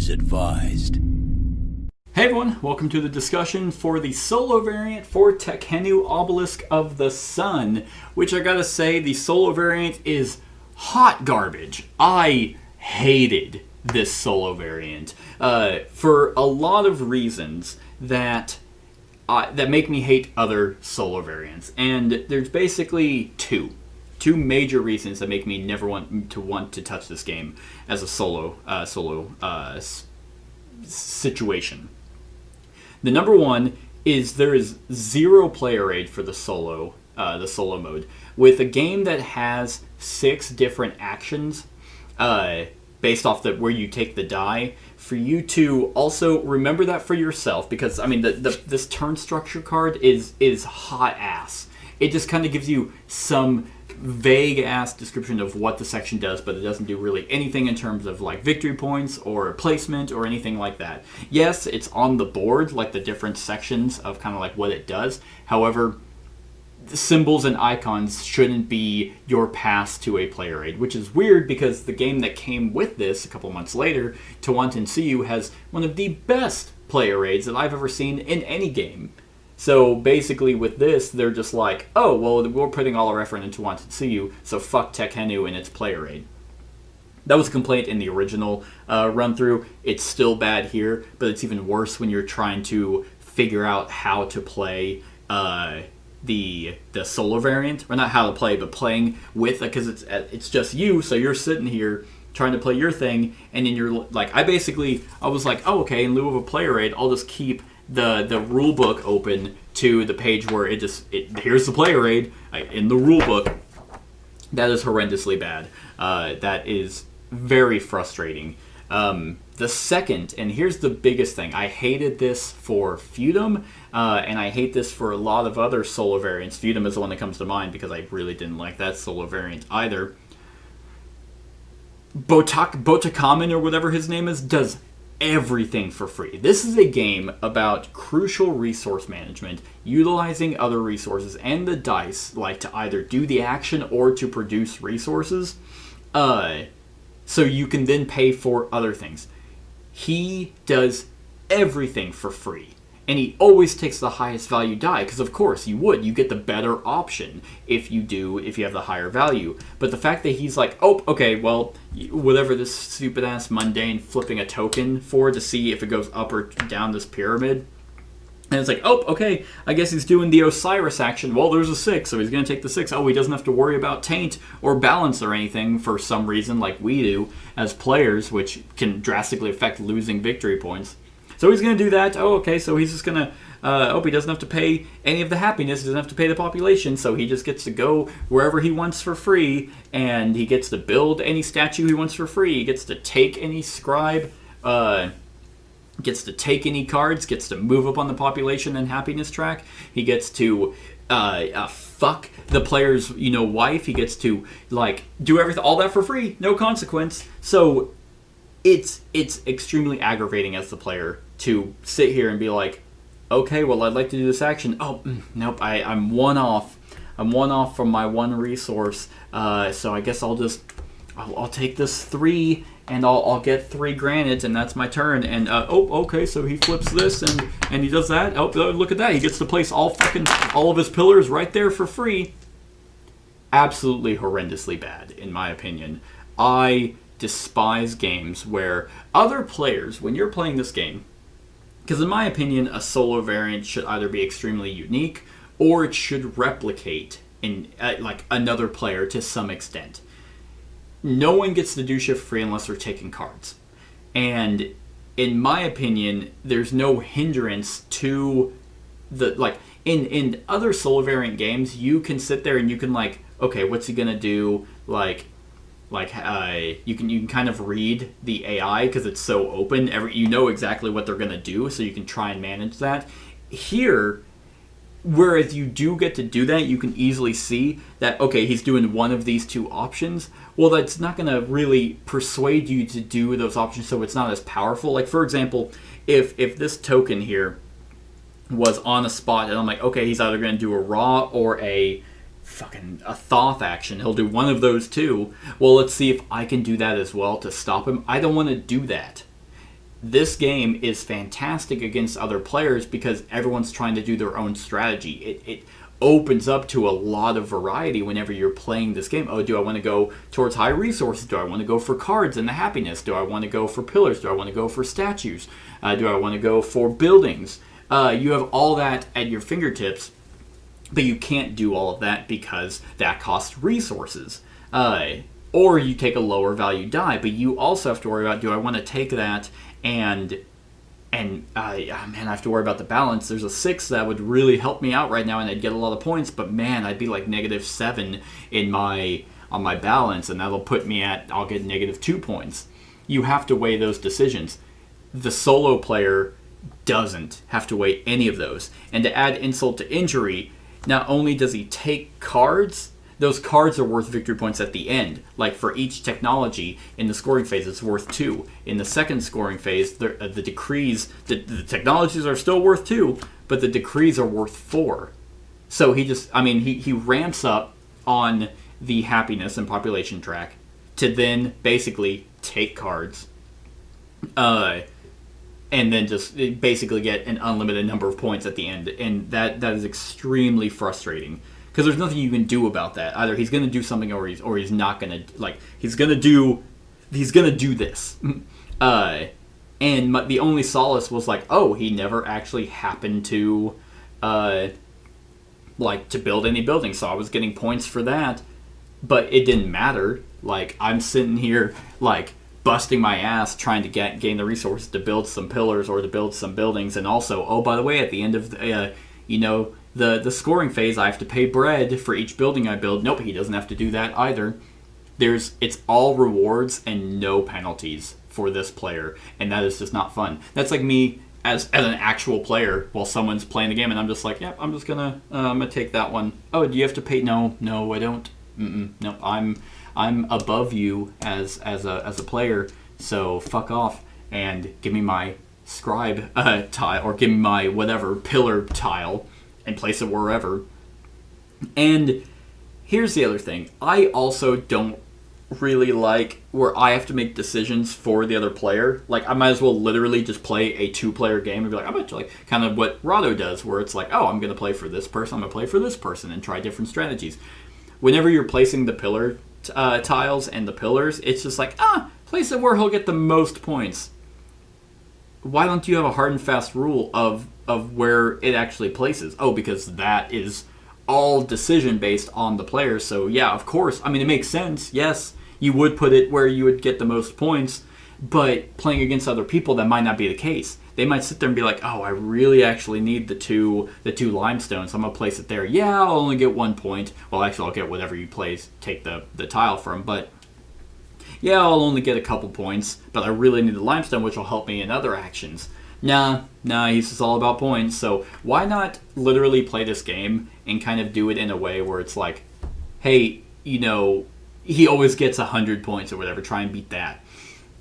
is advised. Hey everyone, welcome to the discussion for the solo variant for Tekhenu Obelisk of the Sun, which I gotta say, the solo variant is hot garbage. I hated this solo variant for a lot of reasons that make me hate other solo variants, and there's basically two major reasons that make me never want to touch this game as a solo situation. The number one is there is zero player aid for the solo mode. With a game that has 6 different actions based off where you take the die, for you to also remember that for yourself, because I mean this turn structure card is hot ass. It just kind of gives you some vague ass description of what the section does, but it doesn't do really anything in terms of like victory points or placement or anything like that. Yes, it's on the board, like the different sections of kind of like what it does. However, the symbols and icons shouldn't be your pass to a player aid, which is weird because the game that came with this a couple months later, To Want and See You, has one of the best player aids that I've ever seen in any game. So basically with this, they're just like, oh, well, we're putting all our effort into Want to See You, so fuck Tekhenu and its player aid. That was a complaint in the original run-through. It's still bad here, but it's even worse when you're trying to figure out how to play the solo variant. Or not how to play, but playing with, because it's just you, so you're sitting here trying to play your thing, and then you're like, I was like, oh, okay, in lieu of a player aid, I'll just keep the rule book open to the page where here's the player aid in the rule book. That is horrendously bad. That is very frustrating. The second, and here's the biggest thing, I hated this for Feudum, and I hate this for a lot of other solo variants. Feudum is the one that comes to mind because I really didn't like that solo variant either. Botakamen, or whatever his name is, does everything for free. This is a game about crucial resource management, utilizing other resources and the dice, like to either do the action or to produce resources, so you can then pay for other things. He does everything for free, and he always takes the highest value die, because of course you get the better option if you have the higher value. But the fact that he's like, oh, okay, well, whatever this stupid ass mundane flipping a token for to see if it goes up or down this pyramid, and it's like, oh, okay, I guess he's doing the Osiris action. Well, there's a 6, so he's going to take the 6. Oh, he doesn't have to worry about taint or balance or anything for some reason like we do as players, which can drastically affect losing victory points. So he's going to do that. Oh, okay, so he's just going to... he doesn't have to pay any of the happiness. He doesn't have to pay the population, so he just gets to go wherever he wants for free, and he gets to build any statue he wants for free. He gets to take any scribe, gets to take any cards, gets to move up on the population and happiness track. He gets to fuck the player's wife. He gets to do everything, all that for free, no consequence. So it's extremely aggravating as the player to sit here and be like, okay, well, I'd like to do this action. Oh, nope, I'm one off. I'm one off from my one resource. So I guess I'll take this 3, and I'll get 3 granted, and that's my turn. And okay, so he flips this, and he does that. Oh, look at that, he gets to place all of his pillars right there for free. Absolutely horrendously bad, in my opinion. I despise games where other players, when you're playing this game, because in my opinion, a solo variant should either be extremely unique or it should replicate in another player to some extent. No one gets to do shit for free unless they're taking cards. And in my opinion, there's no hindrance to the in other solo variant games, you can sit there and you can okay, what's he gonna do? You can kind of read the AI because it's so open. You know exactly what they're going to do, so you can try and manage that. Here, whereas you do get to do that, you can easily see that, okay, he's doing one of these 2 options. Well, that's not going to really persuade you to do those options, so it's not as powerful. Like, for example, if this token here was on a spot, and I'm like, okay, he's either going to do a raw or a Thoth action. He'll do one of those 2. Well, let's see if I can do that as well to stop him. I don't want to do that. this game is fantastic against other players because everyone's trying to do their own strategy. It opens up to a lot of variety whenever you're playing this game. Oh, do I want to go towards high resources? Do I want to go for cards and the happiness? Do I want to go for pillars? Do I want to go for statues? Do I want to go for buildings? You have all that at your fingertips, but you can't do all of that because that costs resources. Or you take a lower value die, but you also have to worry about, do I want to take that and man, I have to worry about the balance. There's a 6 that would really help me out right now, and I'd get a lot of points. But man, I'd be like -7 on my balance, and that'll put me at, I'll get -2 points. You have to weigh those decisions. The solo player doesn't have to weigh any of those. And to add insult to injury, not only does he take cards, those cards are worth victory points at the end. Like for each technology in the scoring phase, it's worth 2. In the second scoring phase, the decrees, the technologies are still worth 2, but the decrees are worth 4. So he ramps up on the happiness and population track to then basically take cards, and then just basically get an unlimited number of points at the end. And that is extremely frustrating. Because there's nothing you can do about that. Either he's going to do something, or he's not going to. Like, he's going to do this. And the only solace was like, oh, he never actually happened to, to build any buildings. So I was getting points for that, but it didn't matter. Like, I'm sitting here like busting my ass trying to gain the resources to build some pillars or to build some buildings, and also, oh, by the way, at the end of the scoring phase, I have to pay bread for each building I build. Nope, he doesn't have to do that either. It's all rewards and no penalties for this player, and that is just not fun. That's like me as an actual player while someone's playing the game, and I'm just like, yeah, I'm gonna take that one. Oh, do you have to pay? No, I don't. No, I'm above you as a player, so fuck off and give me my scribe tile, or give me my whatever pillar tile, and place it wherever. And here's the other thing. I also don't really like where I have to make decisions for the other player. Like, I might as well literally just play a 2-player game and be like, I'm going to like kind of what Rado does, where it's like, oh, I'm going to play for this person, I'm going to play for this person, and try different strategies. Whenever you're placing the pillar tiles and the pillars, it's just like, place it where he'll get the most points. Why don't you have a hard and fast rule of where it actually places? Oh, because that is all decision based on the player. So yeah, of course. I mean, it makes sense. Yes, you would put it where you would get the most points, but playing against other people, that might not be the case. They might sit there and be like, oh, I really actually need the two limestones. I'm going to place it there. Yeah, I'll only get 1 point. Well, actually, I'll get whatever you take the tile from, but yeah, I'll only get a couple points, but I really need the limestone, which will help me in other actions. Nah, he's just all about points. So why not literally play this game and kind of do it in a way where it's like, hey, he always gets 100 points or whatever. Try and beat that.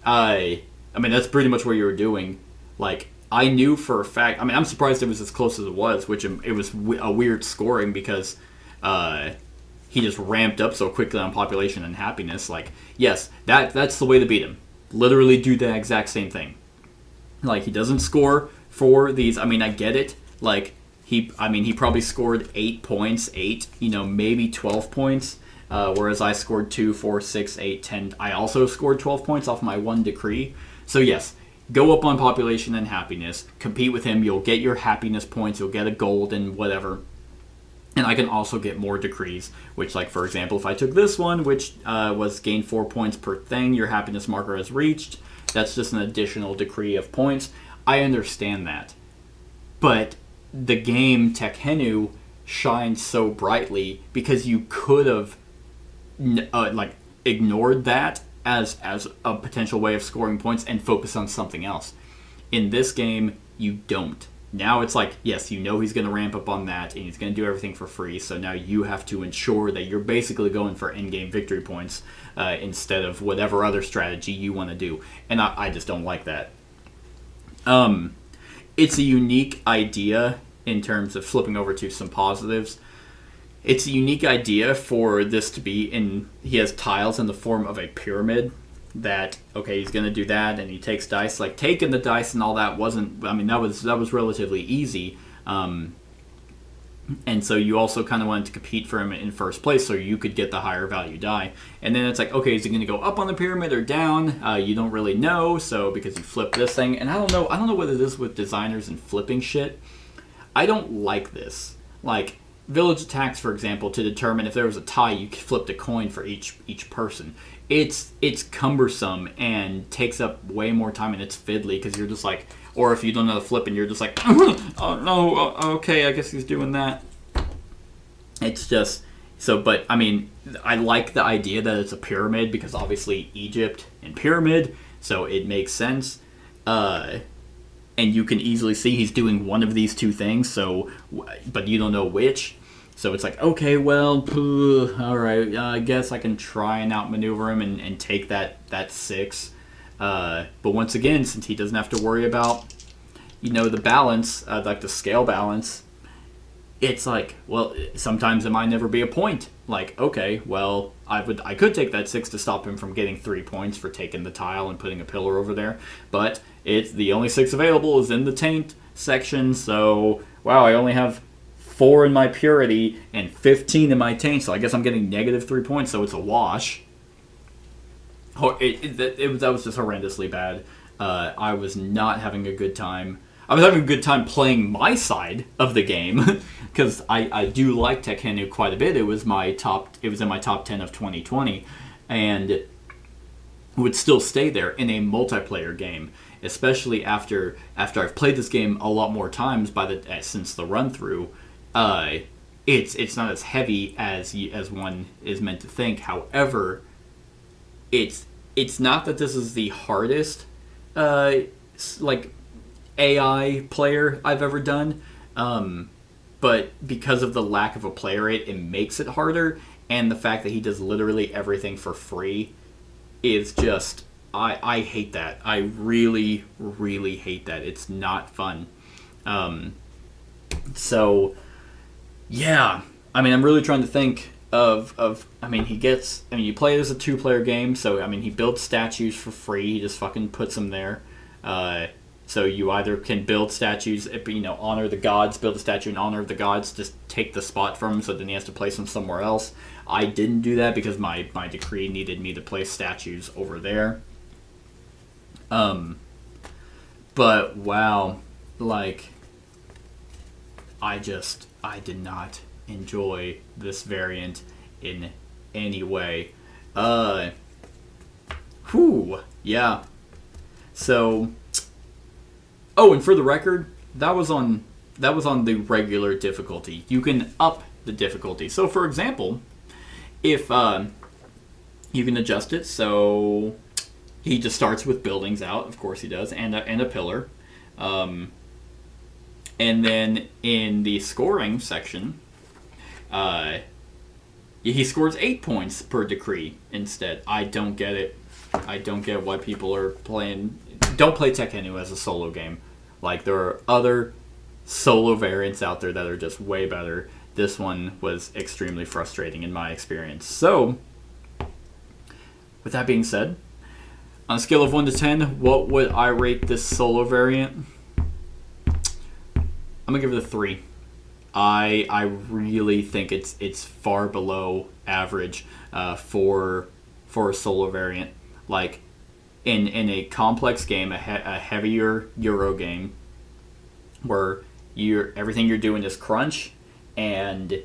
I mean, that's pretty much what you were doing. Like, I knew for a fact. I mean, I'm surprised it was as close as it was, which it was a weird scoring because he just ramped up so quickly on population and happiness. Like, yes, that's the way to beat him. Literally do the exact same thing. Like, he doesn't score for these. I mean, I get it. Like, he probably scored 8 points, maybe 12 points. Whereas I scored 2, 4, 6, 8, 10. I also scored 12 points off my 1 decree. So yes, go up on population and happiness. Compete with him. You'll get your happiness points. You'll get a gold and whatever. And I can also get more decrees, which, like, for example, if I took this one, which was gain 4 points per thing, your happiness marker has reached. That's just an additional decree of points. I understand that. But the game Tekhenu shines so brightly because you could have ignored that as a potential way of scoring points and focus on something else. In this game, you don't. Now it's like, yes, he's going to ramp up on that, and he's going to do everything for free, so now you have to ensure that you're basically going for in-game victory points instead of whatever other strategy you want to do. And I just don't like that. It's a unique idea in terms of flipping over to some positives. It's a unique idea for this to be he has tiles in the form of a pyramid. that okay, he's gonna do that, and he takes dice. Like taking the dice and all that wasn't. I mean, that was relatively easy. And so you also kind of wanted to compete for him in first place, so you could get the higher value die. And then it's like, okay, is he going to go up on the pyramid or down? You don't really know. So because you flip this thing, and I don't know what it is with designers and flipping shit. I don't like this. Like village attacks, for example, to determine if there was a tie, you flipped a coin for each person. It's cumbersome and takes up way more time, and it's fiddly because you're just like. Or if you don't know the flip and you're just like, oh no, okay, I guess he's doing that. It's just, so, but I mean, I like the idea that it's a pyramid because obviously Egypt and pyramid, so it makes sense. And you can easily see he's doing one of these two things, so, but you don't know which. So it's like, okay, well, alright, I guess I can try and outmaneuver him and take that 6. But once again, since he doesn't have to worry about, the balance, like the scale balance, it's like, well, sometimes it might never be a point. Like, okay, well, I could take that 6 to stop him from getting 3 points for taking the tile and putting a pillar over there, but it's the only 6 available is in the taint section, so, wow, I only have 4 in my purity and 15 in my taint, so I guess I'm getting negative 3 points, so it's a wash. That was just horrendously bad. I was not having a good time. I was having a good time playing my side of the game because I do like Tekhenu quite a bit. It was in my top 10 of 2020, and would still stay there in a multiplayer game, especially after I've played this game a lot more times since the run through. It's not as heavy as one is meant to think. However, it's not that this is the hardest like AI player I've ever done, but because of the lack of a play rate, it makes it harder, and the fact that he does literally everything for free is just I hate that. I really, really hate that. It's not fun. So yeah, I mean, I'm really trying to think of you play it as a 2-player game, so I mean, he builds statues for free. He just fucking puts them there. So you either can build statues, honor the gods, build a statue in honor of the gods, just take the spot from him, so then he has to place them somewhere else. I didn't do that because my decree needed me to place statues over there. But wow, like, I did not enjoy this variant in any way. Yeah. So, and for the record, that was on the regular difficulty. You can up the difficulty. So, for example, if you can adjust it, so he just starts with buildings out, of course he does, and a pillar. And then in the scoring section, he scores 8 points per decree instead. I don't get it. I don't get why people are playing. Don't play Tekhenu as a solo game. Like, there are other solo variants out there that are just way better. This one was extremely frustrating in my experience. So, with that being said, on a scale of 1 to 10, what would I rate this solo variant? I'm gonna give it a 3. I really think it's far below average for a solo variant. Like, in a complex game, a heavier Euro game, where everything you're doing is crunch, and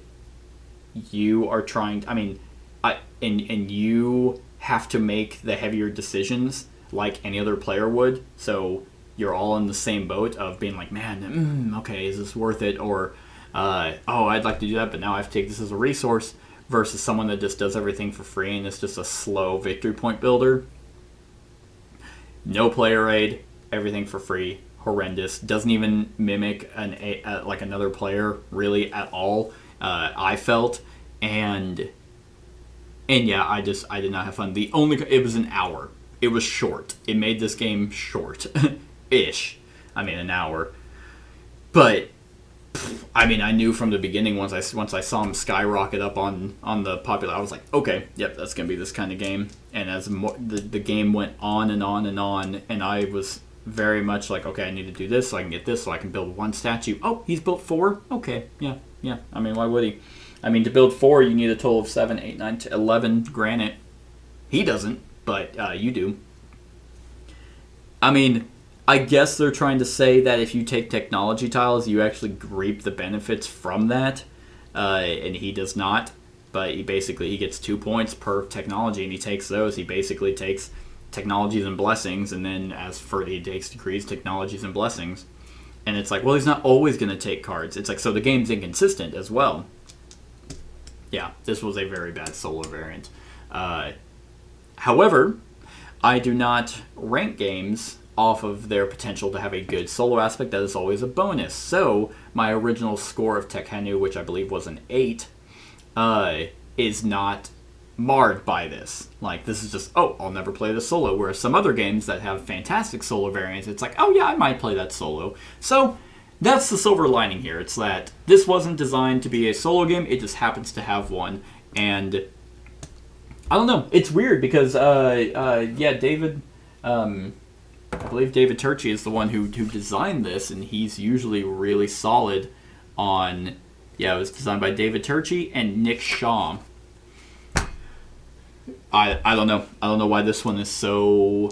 you are trying. And you have to make the heavier decisions like any other player would. So you're all in the same boat of being like, man, okay, is this worth it? Or, I'd like to do that, but now I have to take this as a resource. Versus someone that just does everything for free and it's just a slow victory point builder. No player aid, everything for free, horrendous. Doesn't even mimic like another player really at all. I felt, and yeah, I did not have fun. It was an hour. It was short. It made this game short, ish. I mean, an hour, but I mean, I knew from the beginning once I saw him skyrocket up on the popular, I was like, okay, yep, that's gonna be this kind of game. And as the game went on and on and on, and I was very much like, okay, I need to do this so I can get this so I can build one statue. Oh, he's built 4? Okay, yeah. I mean, why would he? I mean, to build 4, you need a total of 7, 8, 9, 10, 11 granite. He doesn't, but you do. I mean, I guess they're trying to say that if you take technology tiles, you actually reap the benefits from that, and he does not. But he gets 2 points per technology, and he takes those. He basically takes technologies and blessings, and then as for he takes degrees, technologies and blessings. And it's like, well, he's not always going to take cards. It's like, so the game's inconsistent as well. Yeah, this was a very bad solo variant. However, I do not rank games off of their potential to have a good solo aspect. That is always a bonus. So my original score of Tekhenu, which I believe was an 8, is not marred by this. Like, this is just, oh, I'll never play this solo. Whereas some other games that have fantastic solo variants, it's like, oh yeah, I might play that solo. So that's the silver lining here. It's that this wasn't designed to be a solo game. It just happens to have one. And I don't know. It's weird because, David, I believe David Turczi is the one who designed this, and he's usually really solid on, it was designed by David Turczi and Nick Shaw. I don't know. I don't know why this one is so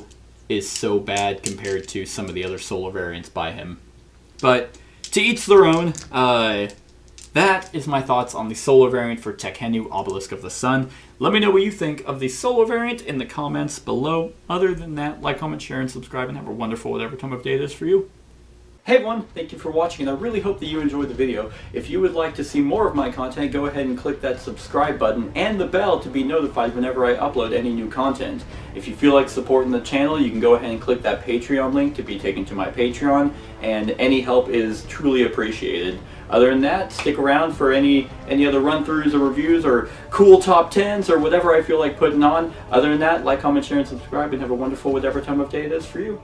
bad compared to some of the other solo variants by him. But to each their own. That is my thoughts on the solo variant for Tekhenu Obelisk of the Sun. Let me know what you think of the solo variant in the comments below. Other than that, like, comment, share, and subscribe, and have a wonderful whatever time of day it is for you. Hey everyone, thank you for watching, and I really hope that you enjoyed the video. If you would like to see more of my content, go ahead and click that subscribe button and the bell to be notified whenever I upload any new content. If you feel like supporting the channel, you can go ahead and click that Patreon link to be taken to my Patreon, and any help is truly appreciated. Other than that, stick around for any other run-throughs or reviews or cool top 10s or whatever I feel like putting on. Other than that, like, comment, share, and subscribe, and have a wonderful whatever time of day it is for you.